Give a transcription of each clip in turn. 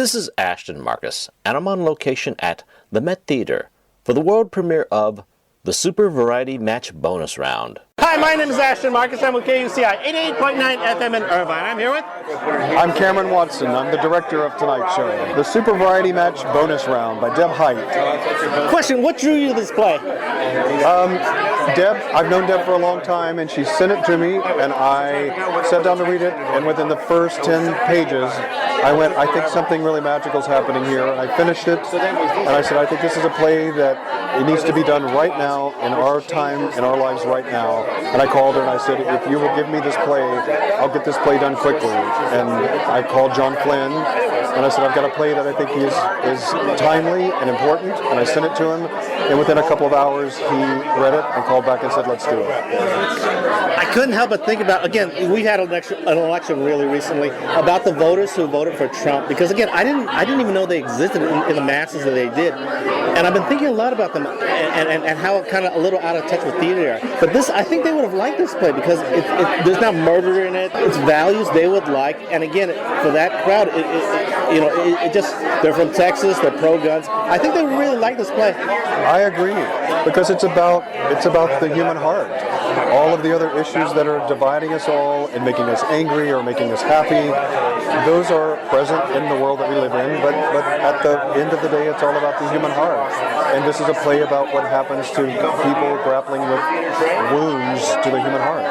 This is Ashton Marcus, and I'm on location at the Met Theater for the world premiere of the Super Variety Match Bonus Round. Hi, my name is Ashton Marcus. I'm with KUCI 88.9 FM in Irvine. I'm here with... I'm Cameron Watson. I'm the director of tonight's show. The Super Variety Match Bonus Round by Deb Height. Question, what drew you to this play? Deb, I've known Deb for a long time, and she sent it to me, and I sat down to read it, and within the first 10 pages, I went, I think something really magical is happening here, and I finished it, and I said, I think this is a play that it needs to be done right now, in our time, in our lives right now. And I called her and I said, if you will give me this play, I'll get this play done quickly. And I called John Flynn and I said, I've got a play that I think is timely and important. And I sent it to him. And within a couple of hours, he read it and called back and said, let's do it. I couldn't help but think about, again, we had an election really recently about the voters who voted for Trump. Because again, I didn't even know they existed in the masses that they did. And I've been thinking a lot about them and how kind of a little out of touch with theater they are. But this, I think they would have liked this play because there's not murder in it. It's values they would like. And again, for that crowd, it just, they're from Texas, they're pro-guns. I think they really like this play. I agree, because it's about the human heart. All of the other issues that are dividing us all and making us angry or making us happy, those are present in the world that we live in, but at the end of the day, it's all about the human heart. And this is a play about what happens to people grappling with wounds to the human heart.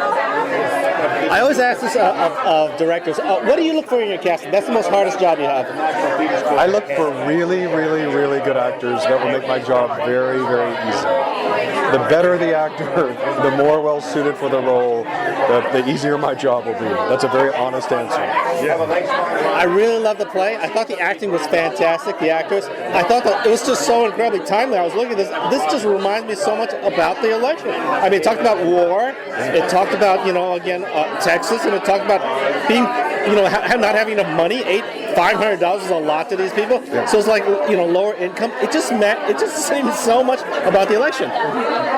I always ask this of directors, what do you look for in your casting? That's the most hardest job you have. I look for really, really, really good actors that will make my job very, very easy. The better the actor, the more well suited for the role, the easier my job will be. That's a very honest answer. I really love the play. I thought the acting was fantastic, the actors. I thought that it was just so incredibly timely. I was looking at this. This just reminds me so much about the election. I mean, it talked about war. It talked about, Texas, and it talked about being, not having enough money. $500 is a lot to these people. Yeah. So it's like, lower income. It just seemed so much about the election.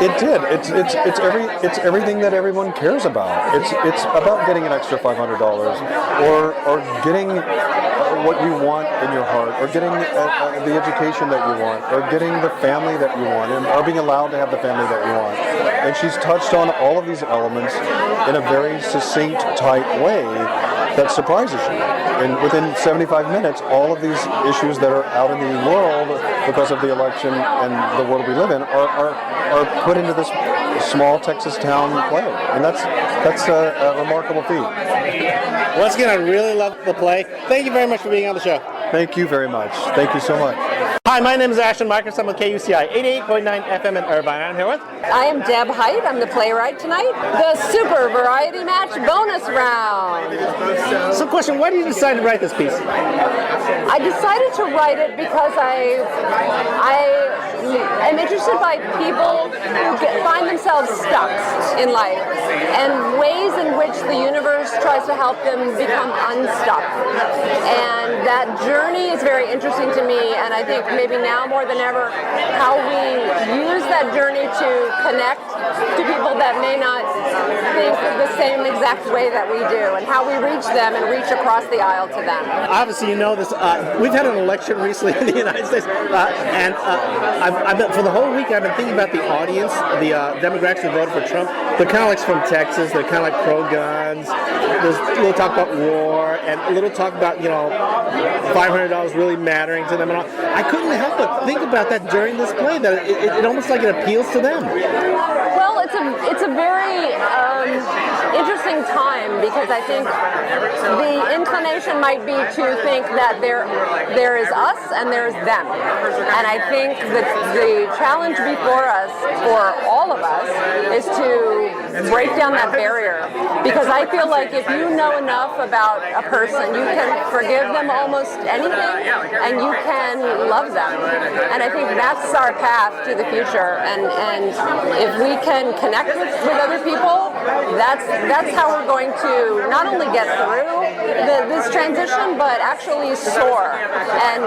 It did. It's everything that everyone cares about. It's about getting an extra $500 or getting what you want in your heart, or getting the education that you want, or getting the family that you want, or being allowed to have the family that you want. And she's touched on all of these elements in a very succinct, tight way that surprises you. And within 75 minutes, all of these issues that are out in the world because of the election and the world we live in are put into this small Texas town play. And that's a remarkable feat. Once again, I really love the play. Thank you very much for being on the show. Thank you very much. Thank you so much. Hi, my name is Ashton Marcus. I'm with KUCI 88.9 FM in Irvine. I'm here with... I am Deb Height. I'm the playwright tonight. The Super Variety Match Bonus Round. So question, why did you decide to write this piece? I decided to write it because I am interested by people who find themselves stuck in life and ways in which the universe tries to help them become unstuck. And that journey is very interesting to me, and I think maybe now more than ever how we use that journey to connect to people that may not think the same exact way that we do, and how we reach them and reach across the aisle to them. Obviously, you know this. We've had an election recently in the United States, and I've been, for the whole week I've been thinking about the audience, the demographics who voted for Trump. They're kind of like from Texas. They're kind of like pro-guns. There's a little talk about war and a little talk about $500 really mattering to them and all. I couldn't help but think about that during this play. That it almost like it appeals to them. Well, it's a very interesting time, because I think the inclination might be to think that there is us and there is them. And I think that the challenge before us, for all of us, is to break down that barrier. Because I feel like if you know enough about a person, you can forgive them almost anything, and you can love them. And I think that's our path to the future. And if we can connect with other people, that's how we're going to not only get through this transition, but actually soar and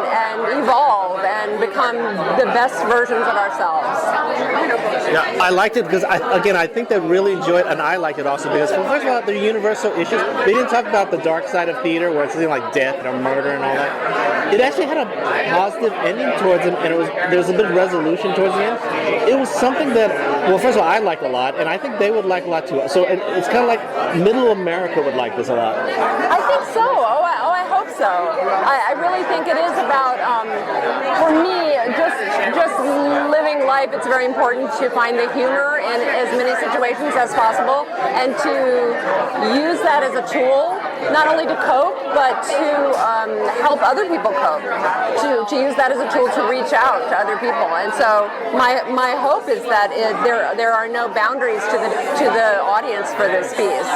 evolve and become become the best versions of ourselves. Yeah, I liked it because, I think they really enjoyed it, and I liked it also because, well, first of all, the universal issues. They didn't talk about the dark side of theater where it's something like death or murder and all that. It actually had a positive ending towards it, and there was a bit of resolution towards the end. It was something that, well, first of all, I liked a lot, and I think they would like a lot too. So it's kind of like Middle America would like this a lot. I think so. I hope so. I really think it is about, for me, just living life. It's very important to find the humor in as many situations as possible, and to use that as a tool, not only to cope, but to help other people cope. To use that as a tool to reach out to other people. And so my hope is that there are no boundaries to the audience for this piece.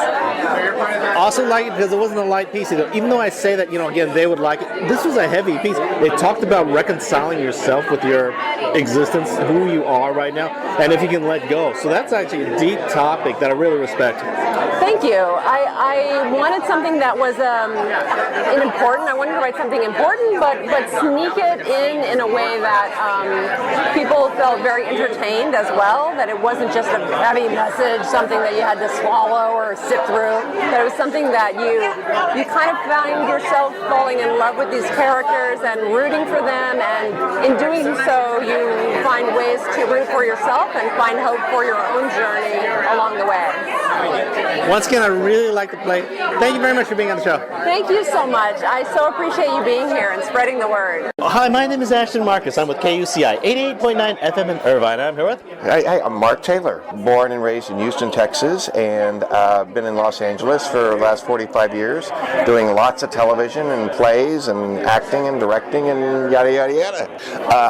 Also like it because it wasn't a light piece either. Even though I say that, again, they would like it, this was a heavy piece. It talked about reconciling yourself with your existence, who you are right now, and if you can let go. So that's actually a deep topic that I really respect. Thank you. I wanted something that was important. I wanted to write something important, but sneak it in a way that people felt very entertained as well, that it wasn't just a heavy message, something that you had to swallow or sit through, that it was something that you kind of find yourself falling in love with these characters and rooting for them, and in doing so you find ways to root for yourself and find hope for your own journey along the way. Once again, I really like the play. Thank you very much for being on the show. Thank you so much. I so appreciate you being here and spreading the word. Hi, my name is Ashton Marcus. I'm with KUCI 88.9 FM in Irvine. I'm here with... Hi, I'm Mark Taylor, born and raised in Houston, Texas, and been in Los Angeles for the last 45 years, doing lots of television and plays and acting and directing and yada, yada, yada.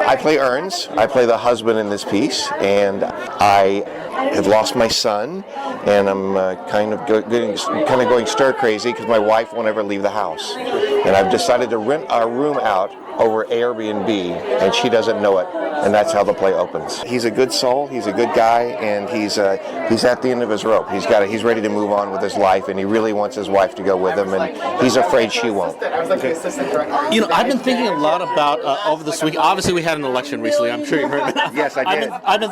I play Ernst. I play the husband in this piece, and I have lost my son, and I'm kind of going stir crazy because my wife won't ever leave the house. And I've decided to rent our room out over Airbnb, and she doesn't know it, and that's how the play opens. He's a good soul, he's a good guy, and he's at the end of his rope. He's ready to move on with his life, and he really wants his wife to go with him, and he's afraid she won't. I've been thinking a lot about over this week. Obviously, we had an election recently. I'm sure you've heard about it. Yes, I did. I've been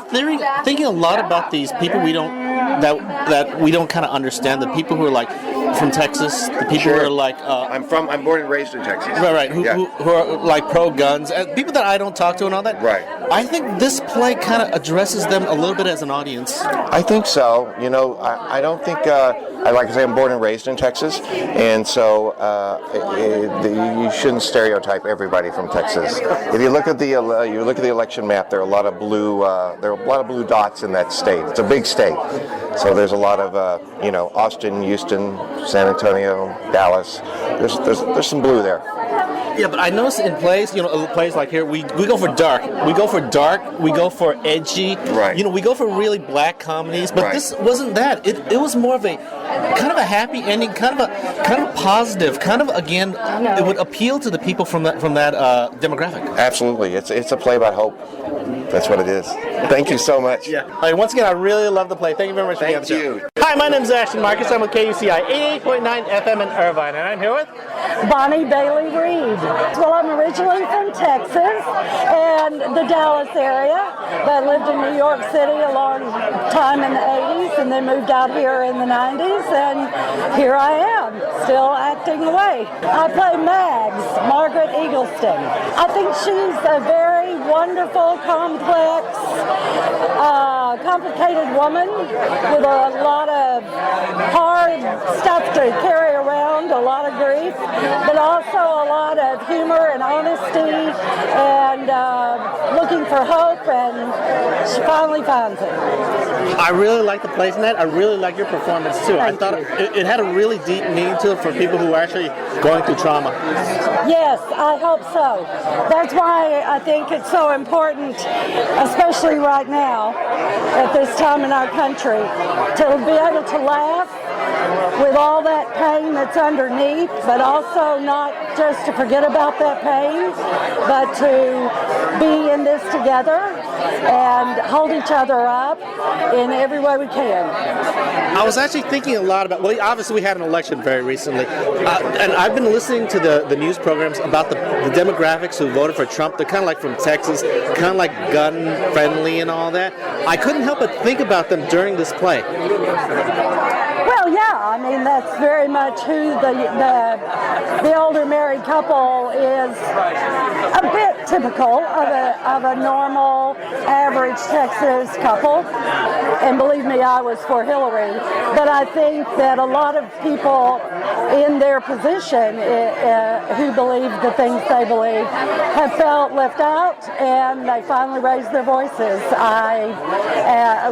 thinking a lot about these people we don't kind of understand. The people who are like from Texas, the people who are like I'm born and raised in Texas. Right. Who are like pro guns, and people that I don't talk to and all that. Right. I think this play kind of addresses them a little bit as an audience. I think so. I don't think. Like I say, I'm born and raised in Texas, and so you shouldn't stereotype everybody from Texas. If you look at the election map, there are a lot of blue dots in that state. It's a big state, so there's a lot of Austin, Houston, San Antonio, Dallas. There's some blue there. Yeah, but I noticed in plays, plays like here, we go for dark. We go for edgy. Right. We go for really black comedies, but this wasn't that. It was more of a kind of a happy ending, kind of a positive, kind of again, it would appeal to the people from that demographic. Absolutely, it's a play about hope. That's what it is. Thank you so much. Yeah. All right, once again, I really love the play. Thank you very much for being on the show. Thank you. Hi, my name is Ashton Marcus. I'm with KUCI 88.9 FM in Irvine, and I'm here with Bonnie Bailey Reed. Well, I'm originally from Texas and the Dallas area, but lived in New York City a long time in the 80s and then moved out here in the 90s, and here I am, still acting away. I play Mags, Margaret Eagleston. I think she's a very wonderful, complex, complicated woman with a lot of hard stuff to carry around, a lot of grief, but also a lot of humor and honesty and looking for hope, and she finally finds it. I really like the plays in that. I really like your performance too. I thought it had a really deep meaning to it for people who are actually going through trauma. Yes, I hope so. That's why I think it's so important, especially right now, at this time in our country, to be able to laugh with all that pain that's underneath, but also not just to forget about that pain, but to be in this together and hold each other up in every way we can. I was actually thinking a lot about, well, obviously we had an election very recently, and I've been listening to the news programs about the demographics who voted for Trump. They're kind of like from Texas, kind of like gun-friendly and all that. I couldn't help but think about them during this play. Well, yeah, I mean, that's very much who the older married couple is, a bit typical of a normal, average Texas couple. And believe me, I was for Hillary. But I think that a lot of people in their position who believe the things they believe have felt left out, and they finally raised their voices,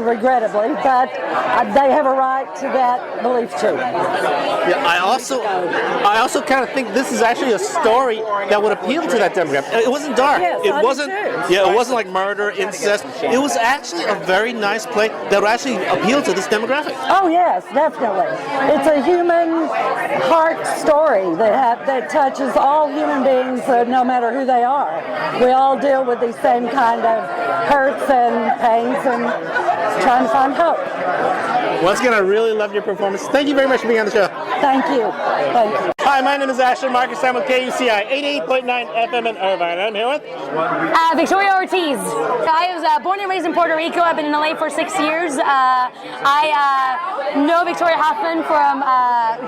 regrettably. But they have a right to that belief too. Yeah, I also kind of think this is actually a story that would appeal to that demographic. It wasn't dark. Yes, it I do wasn't. too. Yeah, it wasn't like murder, incest. It was actually a very nice play that would actually appeal to this demographic. Oh yes, definitely. It's a human heart story that touches all human beings, no matter who they are. We all deal with these same kind of hurts and pains and trying to find hope. Once again, I really loved your performance. Thank you very much for being on the show. Thank you. Thank you. Hi, my name is Ashley Marcus. I'm with KUCI 88.9 FM in Irvine. I'm here with Victoria Ortiz. I was born and raised in Puerto Rico. I've been in LA for 6 years. I know Victoria Hoffman from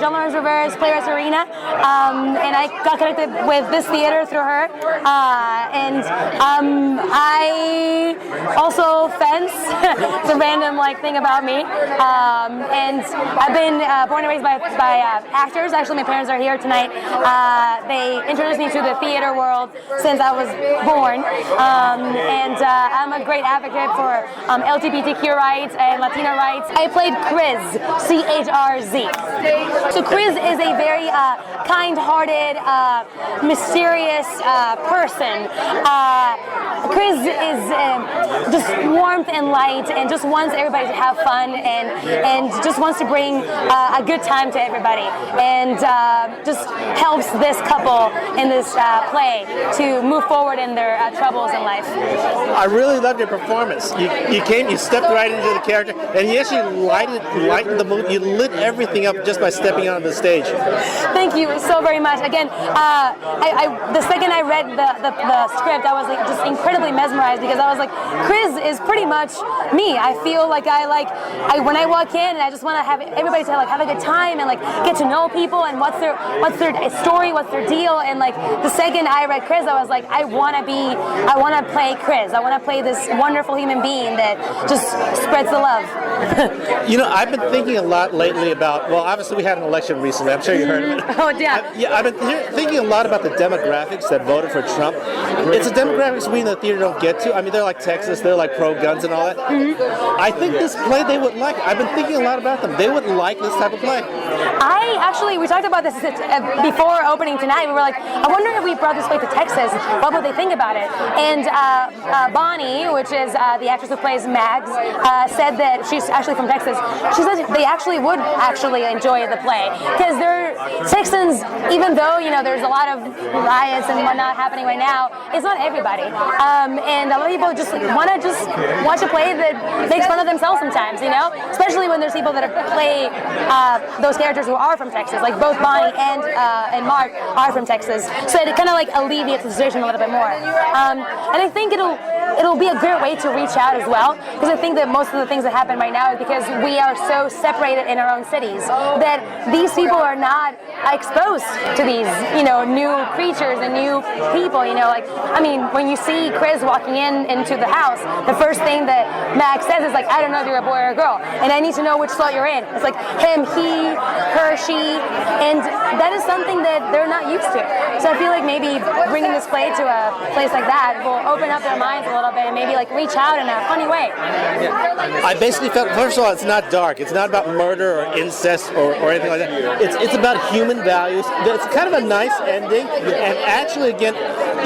John Lawrence Rivera's Playwrights Arena, and I got connected with this theater through her. And I also fence. It's a random thing about me. And I've been born and raised by actors. Actually, my parents are here tonight. They introduced me to the theater world since I was born, and I'm a great advocate for LGBTQ rights and Latino rights. I played Chris, C-H-R-Z. So Chris is a very kind-hearted, mysterious person. Chris is just warmth and light, and just wants everybody to have fun, and just wants to bring a good time to everybody, and just helps this couple in this play to move forward in their troubles in life. I really loved your performance. You stepped right into the character, and you actually lightened the mood. You lit everything up just by stepping onto the stage. Thank you so very much. Again, the second I read the script, I was just incredibly mesmerized, because I was like, Chris is pretty much me. I feel like when I walk in, and I just want to have everybody to have a good time and get to know people and what's their story, what's their deal. And the second I read Chris, I was like, I want to play Chris. I want to play this wonderful human being that just spreads the love. I've been thinking a lot lately about, well, obviously we had an election recently. I'm sure you heard of it. Oh, yeah. I've been thinking a lot about the demographics that voted for Trump. It's a demographics we in the theater don't get to. I mean, they're like Texas, they're like pro-guns and all that. Mm-hmm. I think this play they would like. I've been thinking a lot about them. They would like this type of play. We talked about this before opening tonight. We were like, I wonder if we brought this play to Texas, what would they think about it? And Bonnie, which is the actress who plays Mags, said that she's actually from Texas. She said they actually would enjoy the play, because they're Texans, even though there's a lot of riots and whatnot happening right now, it's not everybody. And a lot of people just want to watch a play that makes fun of themselves sometimes, especially when there's people that play those characters who are from Texas, like both Bonnie and Mark are from Texas, so it kind of alleviates the situation a little bit more. And I think it'll be a great way to reach out as well, because I think that most of the things that happen right now is because we are so separated in our own cities that these people are not exposed to these new creatures and new people. When you see Chris walking into the house, the first thing that Max says is I don't know if you're a boy or a girl, and I need to know which slot you're in. It's him, he, her, she, and that is something that they're not used to. So I feel like maybe bringing this play to a place like that will open up their minds a little bit and maybe reach out in a funny way. I basically felt, first of all, it's not dark. It's not about murder or incest or anything like that. It's about human values. It's kind of a nice ending, and actually, again,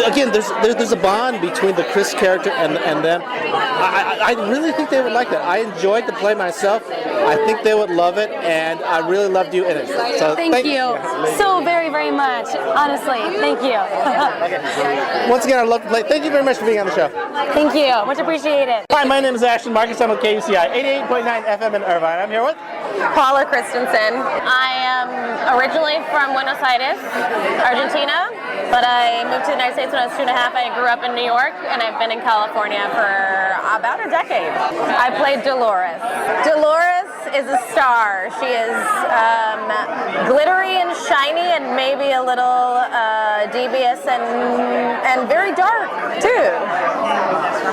again, there's a bond between the Chris character and them. I really think they would like that. I enjoyed the play myself. I think they would love it, and I really loved you in it. So Thank you so very, very much. Honestly, thank you. Once again, I love the play. Thank you very much for being on the show. Thank you. Much appreciated. Hi, my name is Ashton Marcus. I'm with KUCI 88.9 FM in Irvine. I'm here with Paula Christensen. I am originally from Buenos Aires, Argentina, but I moved to the United States when I was 2.5. I grew up in New York, and I've been in California for about a decade. I played Dolores. Dolores is a star. She is glittery and shiny and maybe a little devious and very dark, too.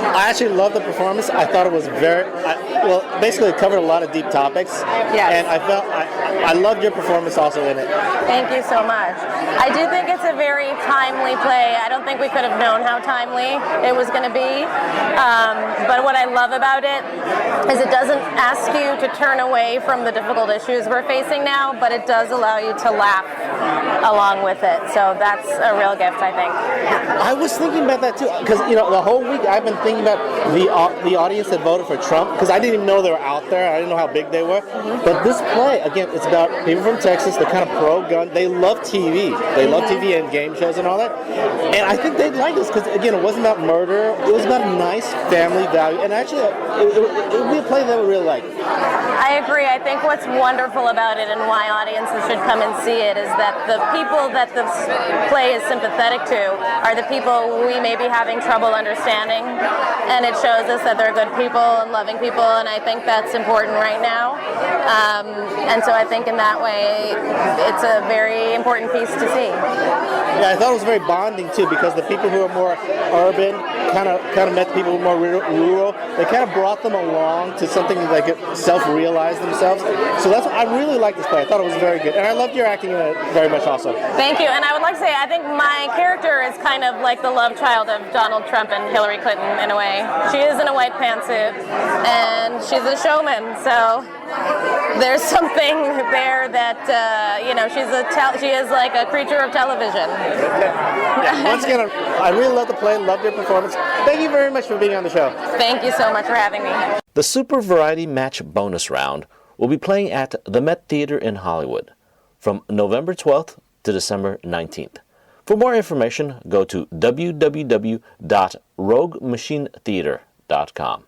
I actually loved the performance. I thought it was basically it covered a lot of deep topics. Yes. And I loved your performance also in it. Thank you so much. I do think it's a very timely play. I don't think we could have known how timely it was going to be. But what I love about it is it doesn't ask you to turn away from the difficult issues we're facing now, but it does allow you to laugh along with it. So that's a real gift, I think. I was thinking about that too, because the whole week I've been thinking about the audience that voted for Trump, because I didn't even know they were out there. I didn't know how big they were. But this play, again, it's about people from Texas. They're kind of pro-gun. They love TV. They love TV and game shows and all that. And I think they'd like this because, again, it wasn't about murder. It was about a nice family value. And actually, it would be a play they would really like. I agree. I think what's wonderful about it and why audiences should come and see it is that the people that the play is sympathetic to are the people we may be having trouble understanding. And it shows us that they're good people and loving people, and I think that's important right now. And so I think in that way, it's a very important piece to see. Yeah, I thought it was very bonding too, because the people who are more urban kind of met the people who are more rural. They kind of brought them along to something that they could self-realize themselves. So that's I really liked this play. I thought it was very good, and I loved your acting in it very much also. Thank you. And I would like to say I think my character is kind of like the love child of Donald Trump and Hillary Clinton in a way. She is in a white pantsuit, and she's a showman. So there's something there that she is like a creature of television. Yeah, once again, I really loved the play, loved your performance. Thank you very much for being on the show. Thank you so much for having me. The Super Variety Match bonus round will be playing at the Met Theater in Hollywood from November 12th to December 19th. For more information, go to www.roguemachinetheater.com.